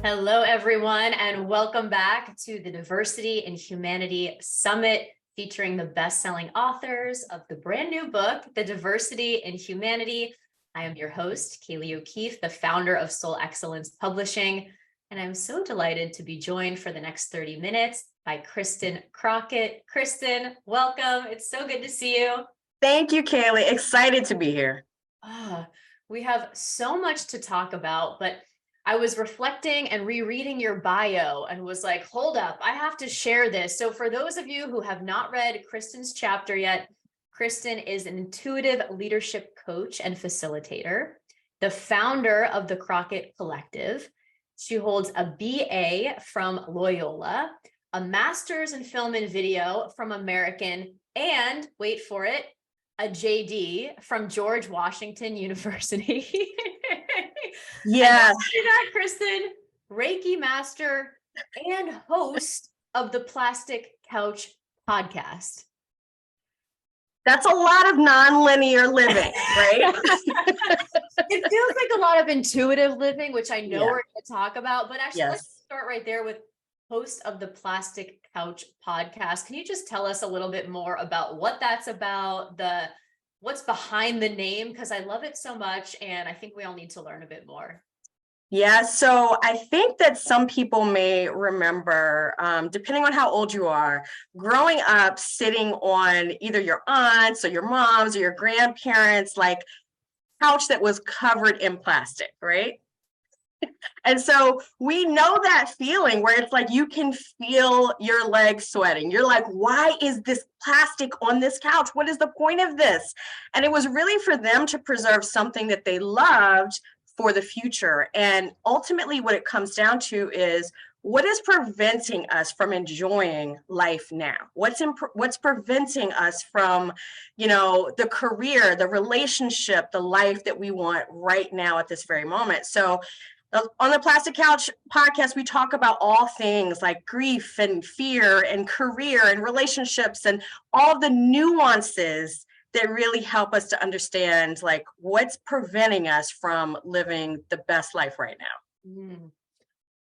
Hello, everyone, and welcome back to the Diversity and Humanity Summit, featuring the best-selling authors of the brand new book, The Diversity and Humanity. I am your host, Kayleigh O'Keefe, the founder of Soul Excellence Publishing, and I'm so delighted to be joined for the next 30 minutes by Kristen Crockett. Kristen, welcome. It's so good to see you. Thank you, Kayleigh. Excited to be here. We have so much to talk about, but I was reflecting and rereading your bio and was like, hold up, I have to share this. So for those of you who have not read Kristen's chapter yet, Kristen is an intuitive leadership coach and facilitator, the founder of the Crockett Collective. She holds a BA from Loyola, a master's in film and video from American, and wait for it, a JD from George Washington University. Yes. That, Kristen, Reiki master and host of the Plastic Couch podcast. That's a lot of non-linear living, right? It feels like a lot of intuitive living, which I know we're going to talk about, but actually let's start right there with host of the Plastic Couch podcast. Can you just tell us a little bit more about what that's about, what's behind the name? Because I love it so much, and I think we all need to learn a bit more. Yeah, so I think that some people may remember, depending on how old you are, growing up sitting on either your aunts or your moms or your grandparents, like couch that was covered in plastic, right? And so we know that feeling where it's like you can feel your legs sweating. You're like, why is this plastic on this couch? What is the point of this? And it was really for them to preserve something that they loved for the future. And ultimately what it comes down to is, what is preventing us from enjoying life now? What's preventing us from, the career, the relationship, the life that we want right now at this very moment? So on the Plastic Couch podcast, we talk about all things like grief and fear and career and relationships and all the nuances that really help us to understand like what's preventing us from living the best life right now.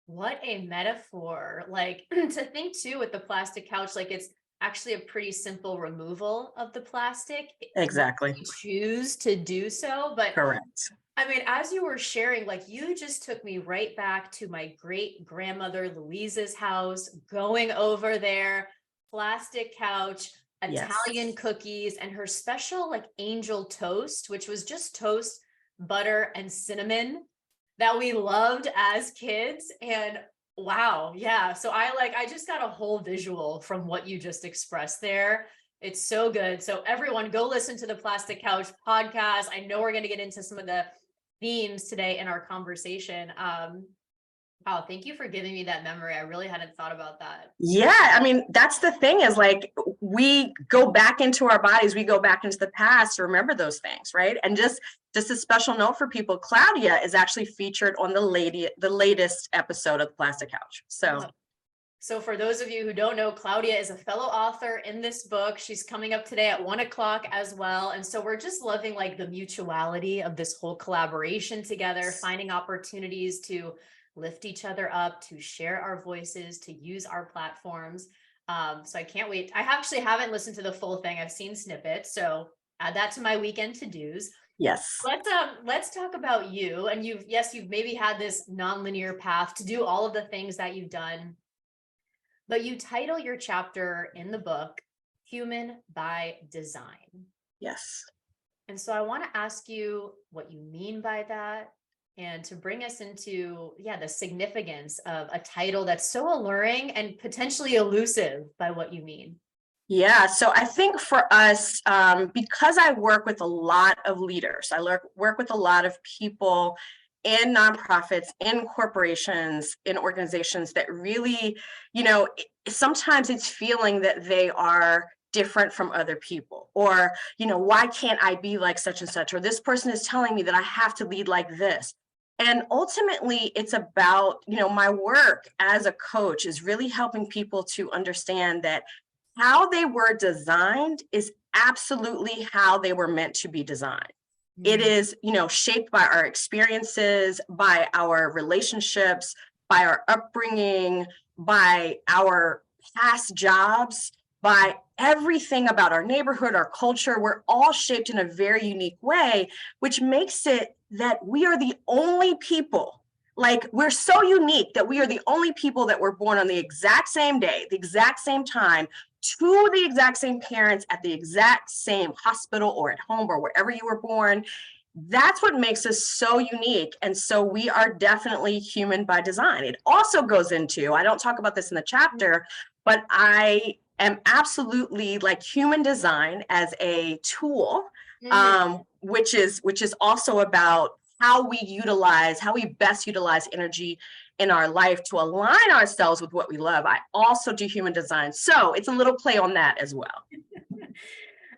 What a metaphor. Like to think too with the plastic couch, like it's actually a pretty simple removal of the plastic. Exactly. You choose to do so, but correct. I mean, as you were sharing, like you just took me right back to my great grandmother Louisa's house, going over there, plastic couch, Italian cookies, and her special like angel toast, which was just toast, butter, and cinnamon that we loved as kids. And wow, yeah. So I just got a whole visual from what you just expressed there. It's so good. So everyone go listen to the Plastic Couch podcast. I know we're going to get into some of the themes today in our conversation. Wow, thank you for giving me that memory. I really hadn't thought about that. Yeah, I mean, that's the thing is like we go back into our bodies, we go back into the past to remember those things, right? And just a special note for people, Claudia is actually featured on the latest episode of the Plastic Couch. So for those of you who don't know, Claudia is a fellow author in this book. She's coming up today at 1:00 as well. And so we're just loving like the mutuality of this whole collaboration together, finding opportunities to lift each other up, to share our voices, to use our platforms. So I can't wait. I actually haven't listened to the full thing. I've seen snippets. So add that to my weekend to-dos. Yes. Let's talk about you. And you've maybe had this nonlinear path to do all of the things that you've done. But you title your chapter in the book, Human by Design. Yes. And so I want to ask you what you mean by that, and to bring us into, the significance of a title that's so alluring and potentially elusive by what you mean. Yeah, so I think for us, because I work with a lot of leaders, I work with a lot of people in nonprofits, in corporations, in organizations that really, sometimes it's feeling that they are different from other people, or, why can't I be like such and such, or this person is telling me that I have to lead like this. And ultimately, it's about, my work as a coach is really helping people to understand that how they were designed is absolutely how they were meant to be designed. It is, shaped by our experiences, by our relationships, by our upbringing, by our past jobs, by everything about our neighborhood, our culture. We're all shaped in a very unique way, which makes it that we are the only people, like we're so unique that we are the only people that were born on the exact same day, the exact same time, to the exact same parents at the exact same hospital or at home or wherever you were born. That's what makes us so unique. And so we are definitely human by design. It also goes into, I don't talk about this in the chapter, but I am absolutely like human design as a tool, which is also about how we best utilize energy in our life to align ourselves with what we love. I also do human design. So it's a little play on that as well.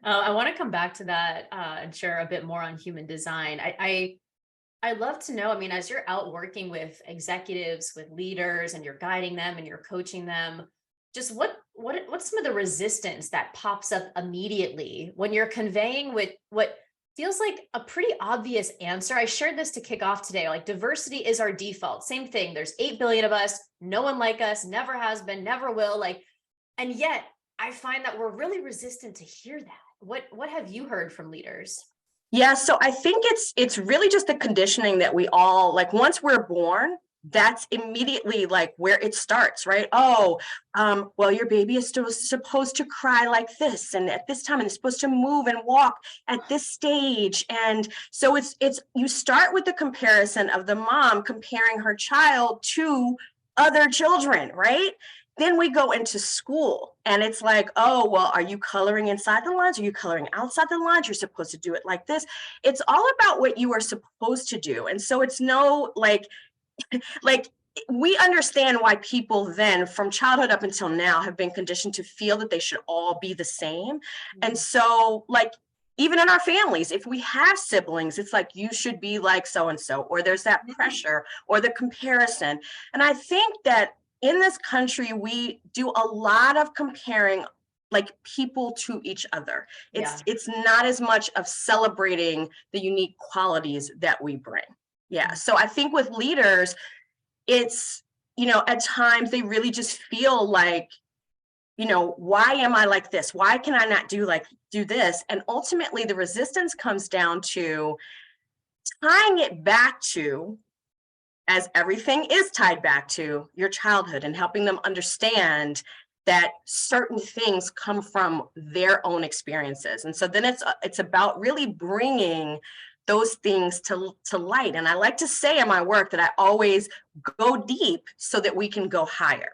I want to come back to that and share a bit more on human design. I love to know, I mean, as you're out working with executives, with leaders, and you're guiding them and you're coaching them, just what's some of the resistance that pops up immediately when you're conveying with what feels like a pretty obvious answer? I shared this to kick off today, like diversity is our default. Same thing. There's 8 billion of us, no one like us, never has been, never will. Like, and yet I find that we're really resistant to hear that. What have you heard from leaders? Yeah, so I think it's really just the conditioning that we all, like once we're born, that's immediately like where it starts, right? Oh, well, your baby is still supposed to cry like this, and at this time, and it's supposed to move and walk at this stage. And so it's you start with the comparison of the mom comparing her child to other children, right? Then we go into school and it's like, oh, well, are you coloring inside the lines? Are you coloring outside the lines? You're supposed to do it like this. It's all about what you are supposed to do. And so it's no like we understand why people then from childhood up until now have been conditioned to feel that they should all be the same. And so like even in our families, if we have siblings, it's like you should be like so and so, or there's that pressure or the comparison. And I think that in this country, we do a lot of comparing like people to each other. It's not as much of celebrating the unique qualities that we bring. Yeah. So I think with leaders, it's, at times they really just feel like, why am I like this? Why can I not do this? And ultimately the resistance comes down to tying it back to, as everything is tied back to, your childhood, and helping them understand that certain things come from their own experiences. And so then it's about really bringing those things to light. And I like to say in my work that I always go deep so that we can go higher.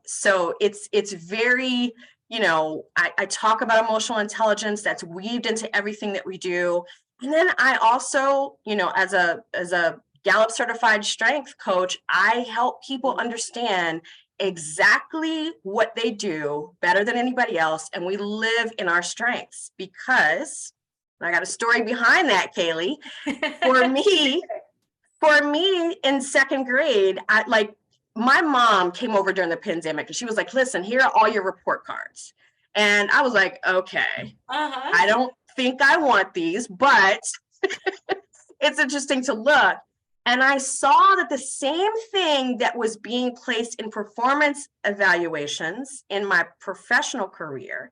So it's very, I talk about emotional intelligence that's weaved into everything that we do. And then I also, as a Gallup certified strength coach, I help people understand exactly what they do better than anybody else. And we live in our strengths, because I got a story behind that, Kayleigh. For me in second grade, my mom came over during the pandemic and she was like, listen, here are all your report cards. And I was like, okay, I don't think I want these, but it's interesting to look. And I saw that the same thing that was being placed in performance evaluations in my professional career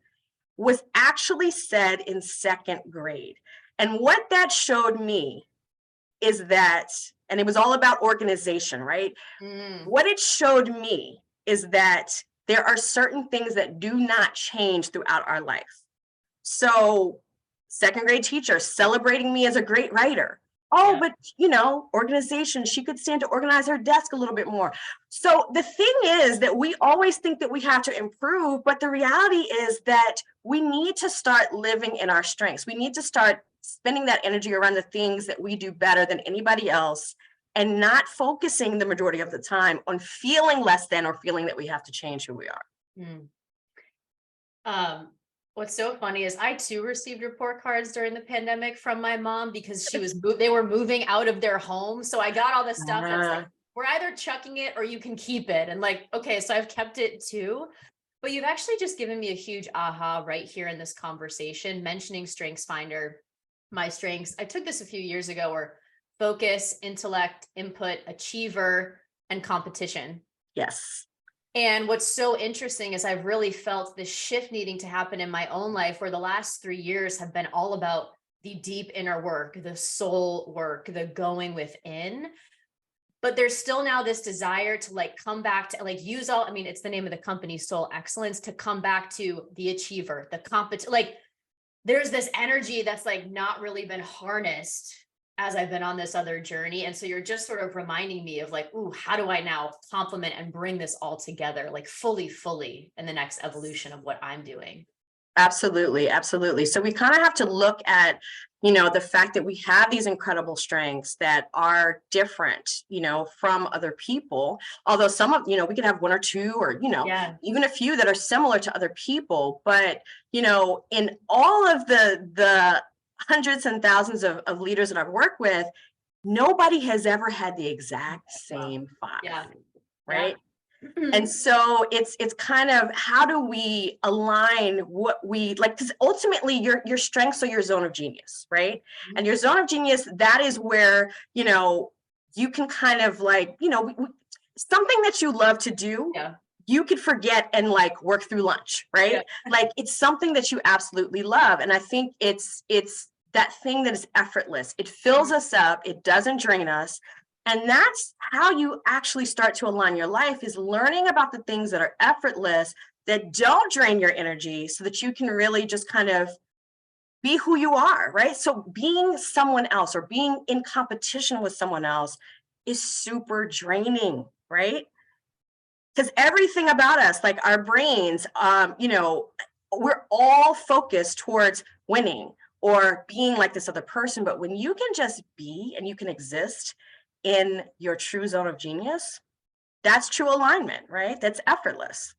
was actually said in second grade. And what that showed me is that, and it was all about organization, right? What it showed me is that there are certain things that do not change throughout our life. So second grade teacher celebrating me as a great writer. Oh, but organization, she could stand to organize her desk a little bit more. So the thing is that we always think that we have to improve, but the reality is that we need to start living in our strengths. We need to start spending that energy around the things that we do better than anybody else, and not focusing the majority of the time on feeling less than or feeling that we have to change who we are. What's so funny is I too received report cards during the pandemic from my mom, because they were moving out of their home. So I got all this stuff that's like, we're either chucking it or you can keep it. And like, okay, so I've kept it too. But you've actually just given me a huge aha right here in this conversation, mentioning Strengths Finder, my strengths. I took this a few years ago, where focus, intellect, input, achiever, and competition. Yes. And what's so interesting is I've really felt this shift needing to happen in my own life, where the last 3 years have been all about the deep inner work, the soul work, the going within. But there's still now this desire to like come back to like use all, I mean, it's the name of the company, Soul Excellence, to come back to the achiever, the like there's this energy that's like not really been harnessed as I've been on this other journey. And so you're just sort of reminding me of like, ooh, how do I now complement and bring this all together, like fully in the next evolution of what I'm doing? Absolutely, absolutely. So we kind of have to look at, the fact that we have these incredible strengths that are different, from other people. Although some of, we could have one or two, or, Yeah. even a few that are similar to other people. But, in all of the hundreds and thousands of leaders that I've worked with, nobody has ever had the exact same five, Yeah. right? Yeah. And so it's kind of, how do we align what we like? Because ultimately your strengths are your zone of genius, right? And your zone of genius, that is where, you can kind of like, something that you love to do, Yeah. you could forget and like work through lunch, right? Yeah. Like it's something that you absolutely love. And I think it's that thing that is effortless. It fills us up, it doesn't drain us. And that's how you actually start to align your life, is learning about the things that are effortless, that don't drain your energy, so that you can really just kind of be who you are, right? So being someone else or being in competition with someone else is super draining, right? Because everything about us, like our brains, we're all focused towards winning or being like this other person. But when you can just be and you can exist in your true zone of genius, that's true alignment, right? That's effortless.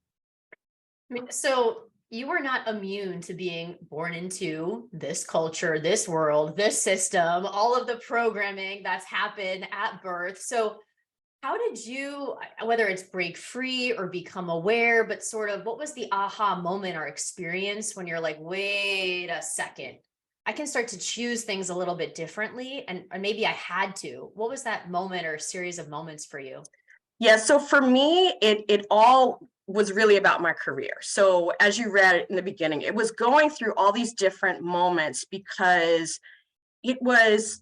I mean, so you are not immune to being born into this culture, this world, this system, all of the programming that's happened at birth. So how did you, whether it's break free or become aware, but sort of what was the aha moment or experience when you're like, wait a second, I can start to choose things a little bit differently, and maybe I had to. What was that moment or series of moments for you? Yeah, so for me, it all was really about my career. So as you read in the beginning, it was going through all these different moments, because it was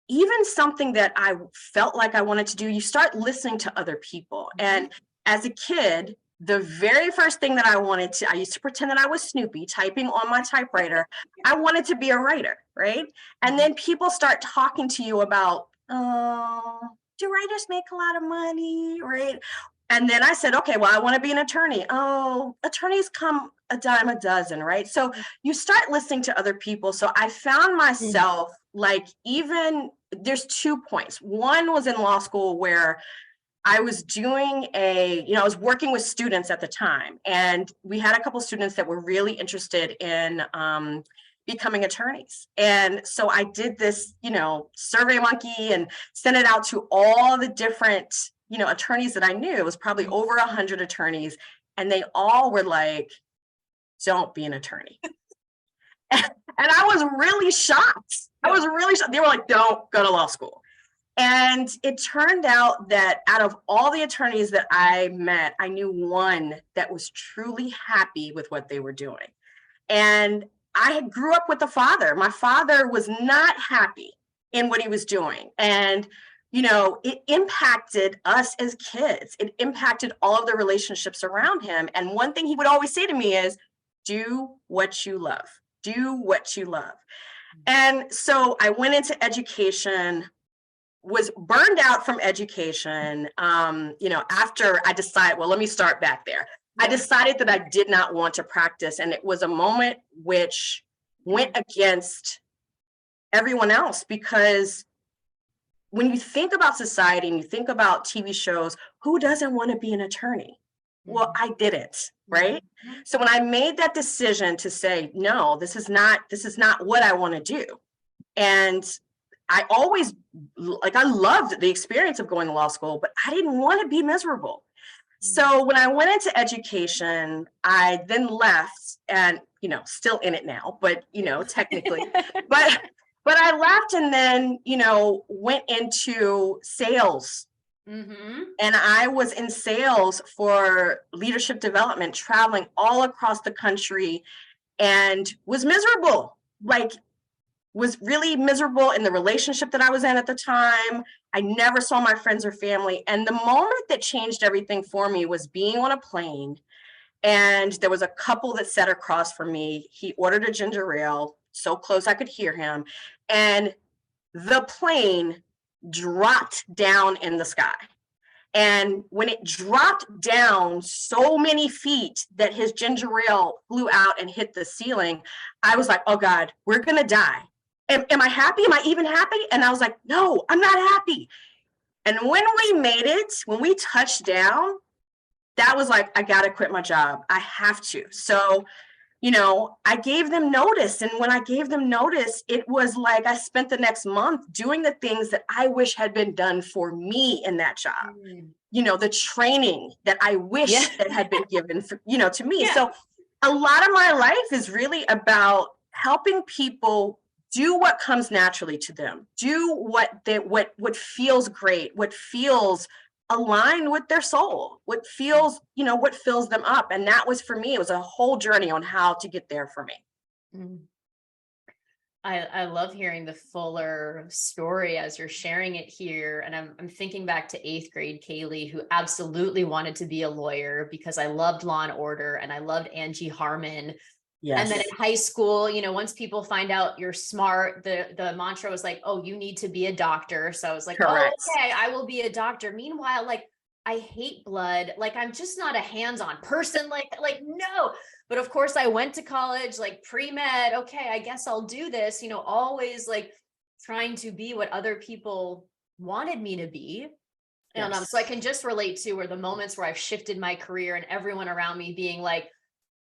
even something that I felt like I wanted to do. You start listening to other people. And as a kid, the very first thing that I used to pretend that I was Snoopy typing on my typewriter. I wanted to be a writer, right? And then people start talking to you about, oh, do writers make a lot of money, right? And then I said, okay, well, I want to be an attorney. Oh, attorneys come a dime a dozen, right? So you start listening to other people. So I found myself like, even there's 2 points. One was in law school, where I was doing I was working with students at the time, and we had a couple students that were really interested in becoming attorneys. And so I did this, Survey Monkey, and sent it out to all the different, attorneys that I knew. It was probably over 100 attorneys, and they all were like, don't be an attorney. And I was really shocked. I was really shocked. They were like, don't go to law school. And it turned out that out of all the attorneys that I met, I knew one that was truly happy with what they were doing. And I grew up with a father. My father was not happy in what he was doing. And, it impacted us as kids. It impacted all of the relationships around him. And one thing he would always say to me is, do what you love. Do what you love. And so I went into education, was burned out from education. After I decided, well, let me start back there. I decided that I did not want to practice. And it was a moment which went against everyone else, because when you think about society and you think about TV shows, who doesn't want to be an attorney? Well, I didn't, right? So when I made that decision to say, no, this is not what I want to do. And I always, I loved the experience of going to law school, but I didn't want to be miserable. So when I went into education, I then left, and, still in it now, but, technically, but I left, and then, went into sales And I was in sales for leadership development, traveling all across the country, and was miserable. Like, was really miserable in the relationship that I was in at the time. I never saw my friends or family. And the moment that changed everything for me was being on a plane. And there was a couple that sat across from me. He ordered a ginger ale, so close I could hear him. And the plane dropped down in the sky. And when it dropped down so many feet that his ginger ale flew out and hit the ceiling, I was like, oh God, we're going to die. Am I happy? Am I even happy? And I was like, no, I'm not happy. And when we made it, when we touched down, that was like, I got to quit my job. I have to. So, you know, I gave them notice. And when I gave them notice, it was like I spent the next month doing the things that I wish had been done for me in that job. You know, the training that I wish that had been given, for, you know, to me. So a lot of my life is really about helping people do what comes naturally to them, do what feels great, what feels aligned with their soul, what feels, you know, what fills them up. And that was, for me, it was a whole journey on how to get there for me. I love hearing the fuller story as you're sharing it here. And I'm thinking back to 8th grade Kayleigh, who absolutely wanted to be a lawyer because I loved Law and Order and I loved Angie Harmon. Yes. And then in high school, you know, once people find out you're smart, the mantra was like, oh, you need to be a doctor. So I was like, correct. Oh, okay, I will be a doctor. Meanwhile, like, I hate blood. Like, I'm just not a hands-on person. Like, no. But of course I went to college, like pre-med. Okay, I guess I'll do this, you know, always like trying to be what other people wanted me to be. And so I can just relate to where the moments where I've shifted my career and everyone around me being like,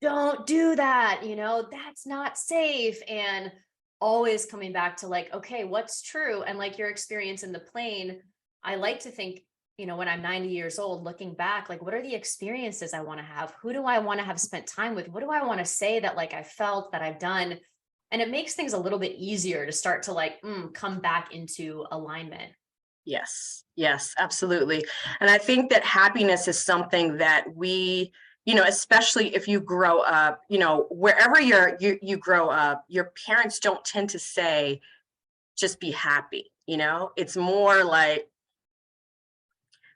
don't do that, you know, that's not safe. And always coming back to like, okay, what's true? And like your experience in the plane, I like to think, you know, when I'm 90 years old, looking back, like, what are the experiences I want to have? Who do I want to have spent time with? What do I want to say that like I felt, that I've done? And it makes things a little bit easier to start to like come back into alignment. Yes, absolutely. And I think that happiness is something that we, you know, especially if you grow up, you know, wherever you grow up, your parents don't tend to say, just be happy, you know, it's more like,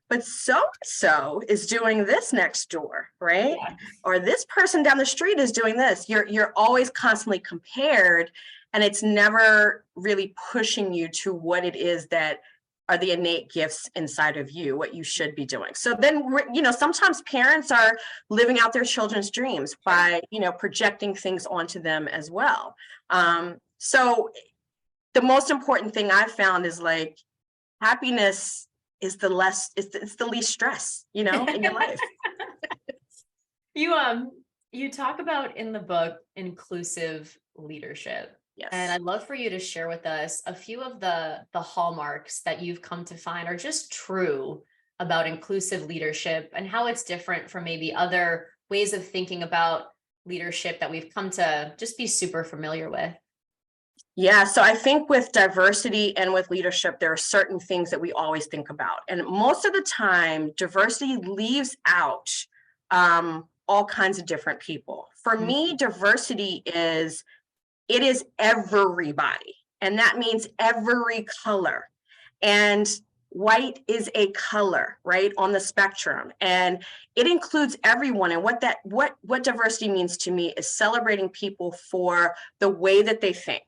but so is doing this next door, right? Yeah. Or this person down the street is doing this. You're always constantly compared, and it's never really pushing you to what it is that are the innate gifts inside of you, what you should be doing. So then, you know, sometimes parents are living out their children's dreams by, you know, projecting things onto them as well. So the most important thing I've found is like happiness is it's the least stress, you know, in your life. You talk about in the book inclusive leadership. Yes. And I'd love for you to share with us a few of the hallmarks that you've come to find are just true about inclusive leadership and how it's different from maybe other ways of thinking about leadership that we've come to just be super familiar with. Yeah, so I think with diversity and with leadership, there are certain things that we always think about. And most of the time, diversity leaves out all kinds of different people. For me, diversity is everybody. And that means every color. And white is a color, right, on the spectrum. And it includes everyone. And what diversity means to me is celebrating people for the way that they think.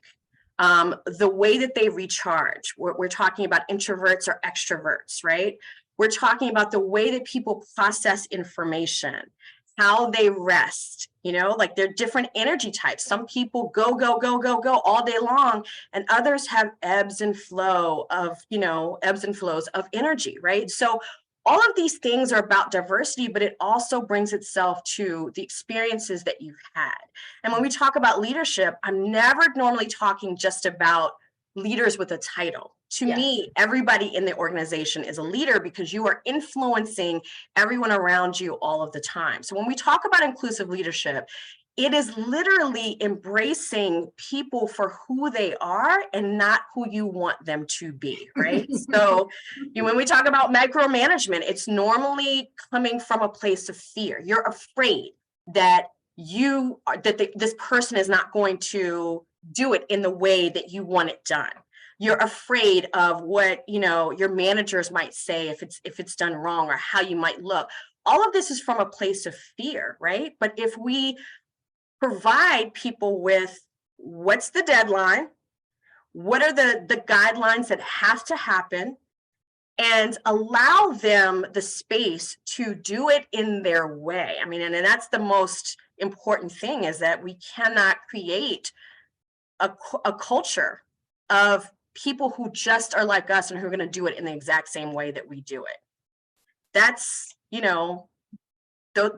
The way that they recharge. We're talking about introverts or extroverts, right? We're talking about the way that people process information, how they rest, you know, like they're different energy types. Some people go all day long, and others have ebbs and flows of energy, right? So all of these things are about diversity, but it also brings itself to the experiences that you've had. And when we talk about leadership, I'm never normally talking just about leaders with a title. To me, everybody in the organization is a leader because you are influencing everyone around you all of the time. So when we talk about inclusive leadership, it is literally embracing people for who they are and not who you want them to be, right? So when we talk about micromanagement, it's normally coming from a place of fear. You're afraid that this person is not going to do it in the way that you want it done. You're afraid of what, your managers might say if it's done wrong, or how you might look. All of this is from a place of fear, right? But if we provide people with what's the deadline, what are the guidelines that have to happen, and allow them the space to do it in their way. I mean, and that's the most important thing, is that we cannot create a culture of people who just are like us and who are going to do it in the exact same way that we do it. That's,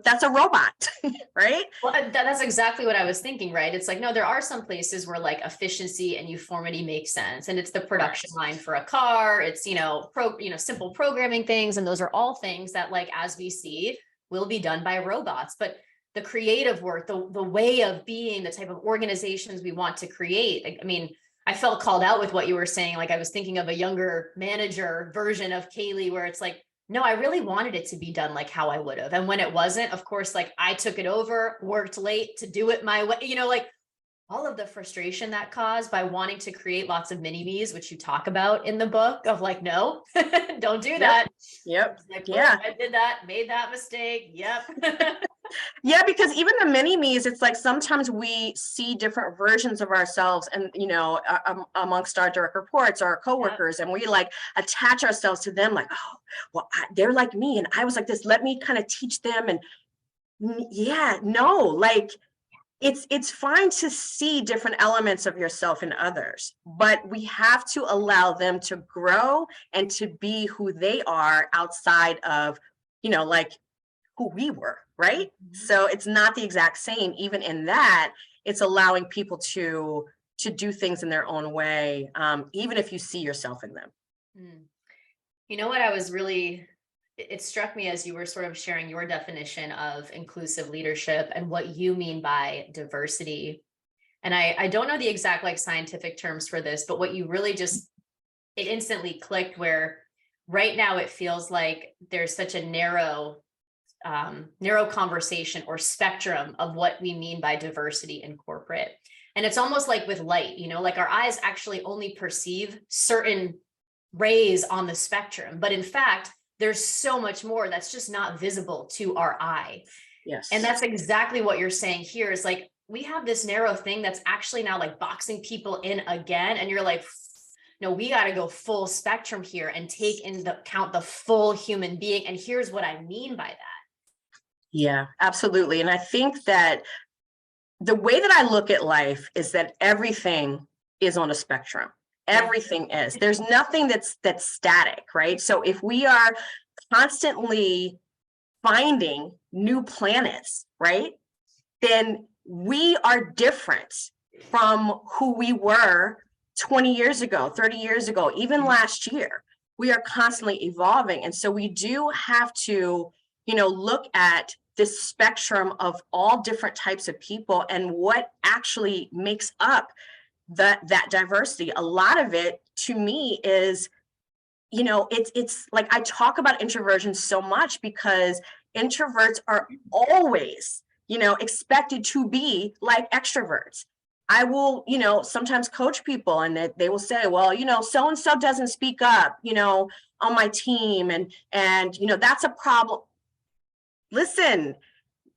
that's a robot, right? Well, that's exactly what I was thinking, right? It's like, no, there are some places where like efficiency and uniformity makes sense. And it's the production line for a car. It's, simple programming things. And those are all things that, like, as we see, will be done by robots. But the creative work, the way of being, the type of organizations we want to create. I mean, I felt called out with what you were saying. Like, I was thinking of a younger manager version of Kayleigh, where it's like, no, I really wanted it to be done like how I would have. And when it wasn't, of course, like, I took it over, worked late to do it my way, like all of the frustration that caused by wanting to create lots of mini me's, which you talk about in the book, of like, no, don't do that. Yep. Like, yeah. I did that, made that mistake. Yep. Yeah, because even the mini me's, it's like sometimes we see different versions of ourselves, and amongst our direct reports or our coworkers, and we like attach ourselves to them, like, oh, well, they're like me, and I was like this. Let me kind of teach them, and like it's fine to see different elements of yourself in others, but we have to allow them to grow and to be who they are outside of, like who we were. Right. Mm-hmm. So it's not the exact same. Even in that, it's allowing people to do things in their own way, even if you see yourself in them. You know what? It struck me as you were sort of sharing your definition of inclusive leadership and what you mean by diversity. And I don't know the exact like scientific terms for this, but what you really it instantly clicked, where right now it feels like there's such a narrow conversation or spectrum of what we mean by diversity in corporate. And it's almost like with light, like our eyes actually only perceive certain rays on the spectrum, but in fact, there's so much more that's just not visible to our eye. Yes. And that's exactly what you're saying here, is like, we have this narrow thing that's actually now like boxing people in again. And you're like, no, we got to go full spectrum here and take into account the full human being. And here's what I mean by that. Yeah, absolutely. And I think that the way that I look at life is that everything is on a spectrum. Everything is. There's nothing that's static, right? So if we are constantly finding new planets, right, then we are different from who we were 20 years ago, 30 years ago, even last year. We are constantly evolving. And so we do have to look at this spectrum of all different types of people and what actually makes up that diversity. A lot of it, to me, is, it's like, I talk about introversion so much because introverts are always, expected to be like extroverts. I will, sometimes coach people, and they will say, well, so-and-so doesn't speak up, on my team. And, that's a problem. Listen,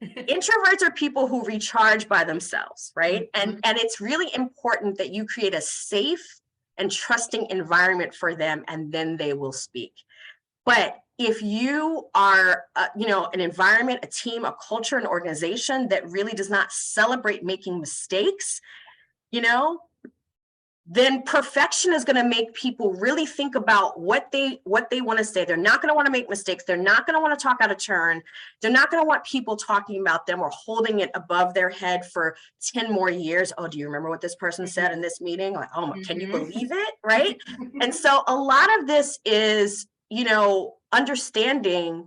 introverts are people who recharge by themselves, right? Mm-hmm. And it's really important that you create a safe and trusting environment for them, and then they will speak. But if you are, an environment, a team, a culture, an organization that really does not celebrate making mistakes, then perfection is going to make people really think about what they want to say. They're not going to want to make mistakes. They're not going to want to talk out of turn. They're not going to want people talking about them or holding it above their head for 10 more years. Oh, do you remember what this person said in this meeting? Like, oh, can you believe it? Right. And so a lot of this is, understanding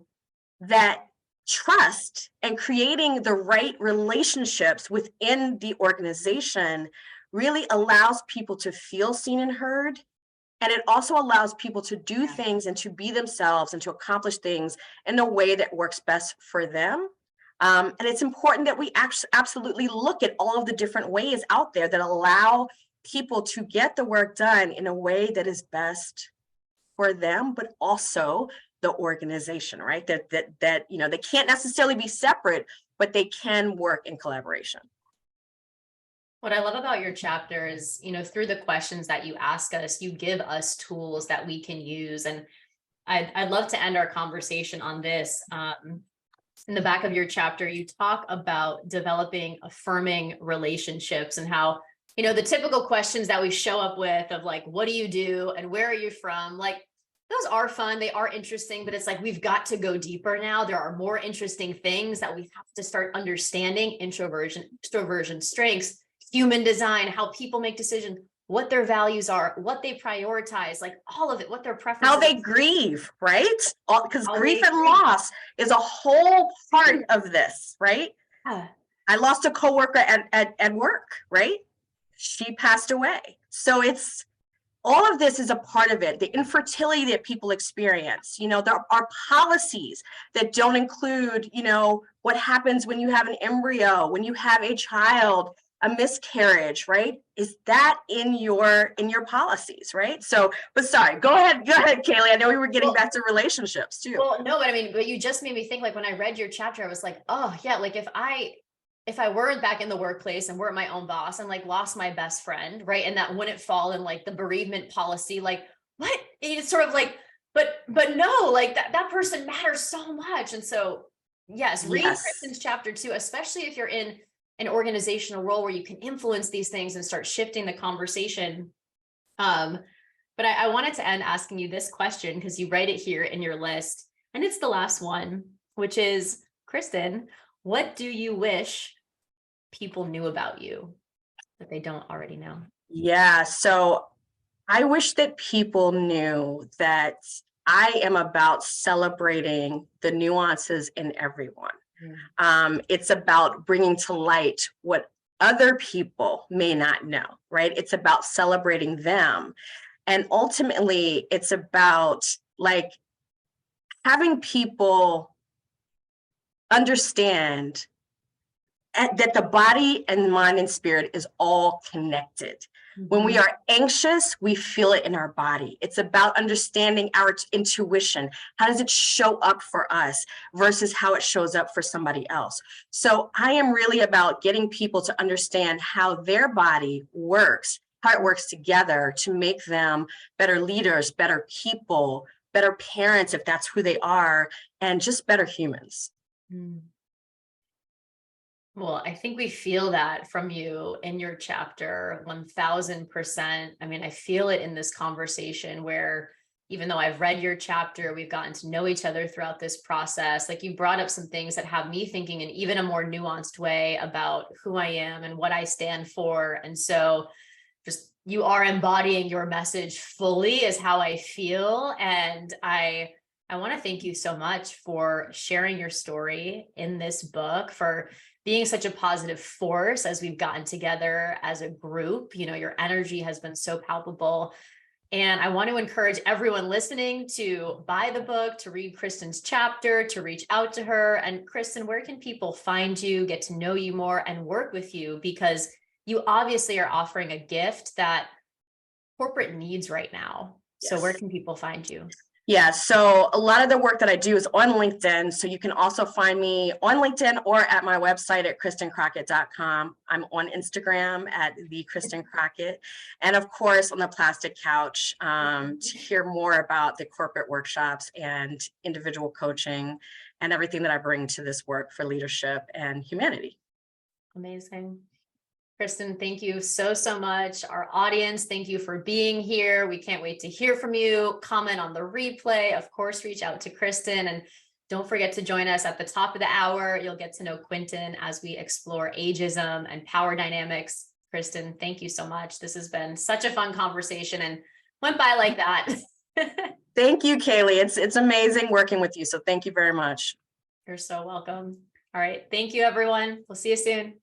that trust and creating the right relationships within the organization really allows people to feel seen and heard. And it also allows people to do things and to be themselves and to accomplish things in a way that works best for them. And it's important that we absolutely look at all of the different ways out there that allow people to get the work done in a way that is best for them, but also the organization, right? That they can't necessarily be separate, but they can work in collaboration. What I love about your chapter is, through the questions that you ask us, you give us tools that we can use. And I'd love to end our conversation on this. In the back of your chapter, you talk about developing affirming relationships and how, the typical questions that we show up with of like, what do you do and where are you from? Like, those are fun. They are interesting, but it's like, we've got to go deeper now. There are more interesting things that we have to start understanding: introversion, extroversion, strengths, human design, how people make decisions, what their values are, what they prioritize, like all of it, what their preferences, how they grieve, right? Because grief and loss is a whole part of this, right? Yeah. I lost a coworker at work, right? She passed away. So it's all of this is a part of it. The infertility that people experience, there are policies that don't include, what happens when you have an embryo, when you have a child, a miscarriage, right? Is that in your policies, right? So, but sorry, go ahead, Kayleigh. I know we were getting back to relationships too. Well, no, but you just made me think, like, when I read your chapter, I was like, oh yeah, like if I weren't back in the workplace and weren't my own boss and like lost my best friend, right? And that wouldn't fall in like the bereavement policy, like what? It's sort of like, but no, like that person matters so much. And so yes, read Kristen's chapter 2, especially if you're in an organizational role where you can influence these things and start shifting the conversation. But I wanted to end asking you this question, because you write it here in your list, and it's the last one, which is, Kristen, what do you wish people knew about you that they don't already know? Yeah, so I wish that people knew that I am about celebrating the nuances in everyone. It's about bringing to light what other people may not know, right? It's about celebrating them. And ultimately, it's about like having people understand that the body and mind and spirit is all connected. When we are anxious, we feel it in our body. It's about understanding our intuition. How does it show up for us versus how it shows up for somebody else? So I am really about getting people to understand how their body works, how it works together to make them better leaders, better people, better parents, if that's who they are, and just better humans. Well, I think we feel that from you in your chapter 1000%. I mean, I feel it in this conversation where, even though I've read your chapter, we've gotten to know each other throughout this process. Like, you brought up some things that have me thinking in even a more nuanced way about who I am and what I stand for. And so just, you are embodying your message fully is how I feel. And I want to thank you so much for sharing your story in this book, for being such a positive force as we've gotten together as a group. Your energy has been so palpable. And I want to encourage everyone listening to buy the book, to read Kristen's chapter, to reach out to her. And Kristen, where can people find you, get to know you more, and work with you? Because you obviously are offering a gift that corporate needs right now. So where can people find you? Yeah, so a lot of the work that I do is on LinkedIn. So you can also find me on LinkedIn or at my website at kristencrockett.com. I'm on Instagram at the Kristen Crockett. And of course, on the Plastic Couch, to hear more about the corporate workshops and individual coaching and everything that I bring to this work for leadership and humanity. Amazing. Kristen, thank you so much. Our audience, thank you for being here. We can't wait to hear from you. Comment on the replay. Of course, reach out to Kristen, and don't forget to join us at the top of the hour. You'll get to know Quentin as we explore ageism and power dynamics. Kristen, thank you so much. This has been such a fun conversation and went by like that. Thank you, Kayleigh. It's amazing working with you. So thank you very much. You're so welcome. All right. Thank you, everyone. We'll see you soon.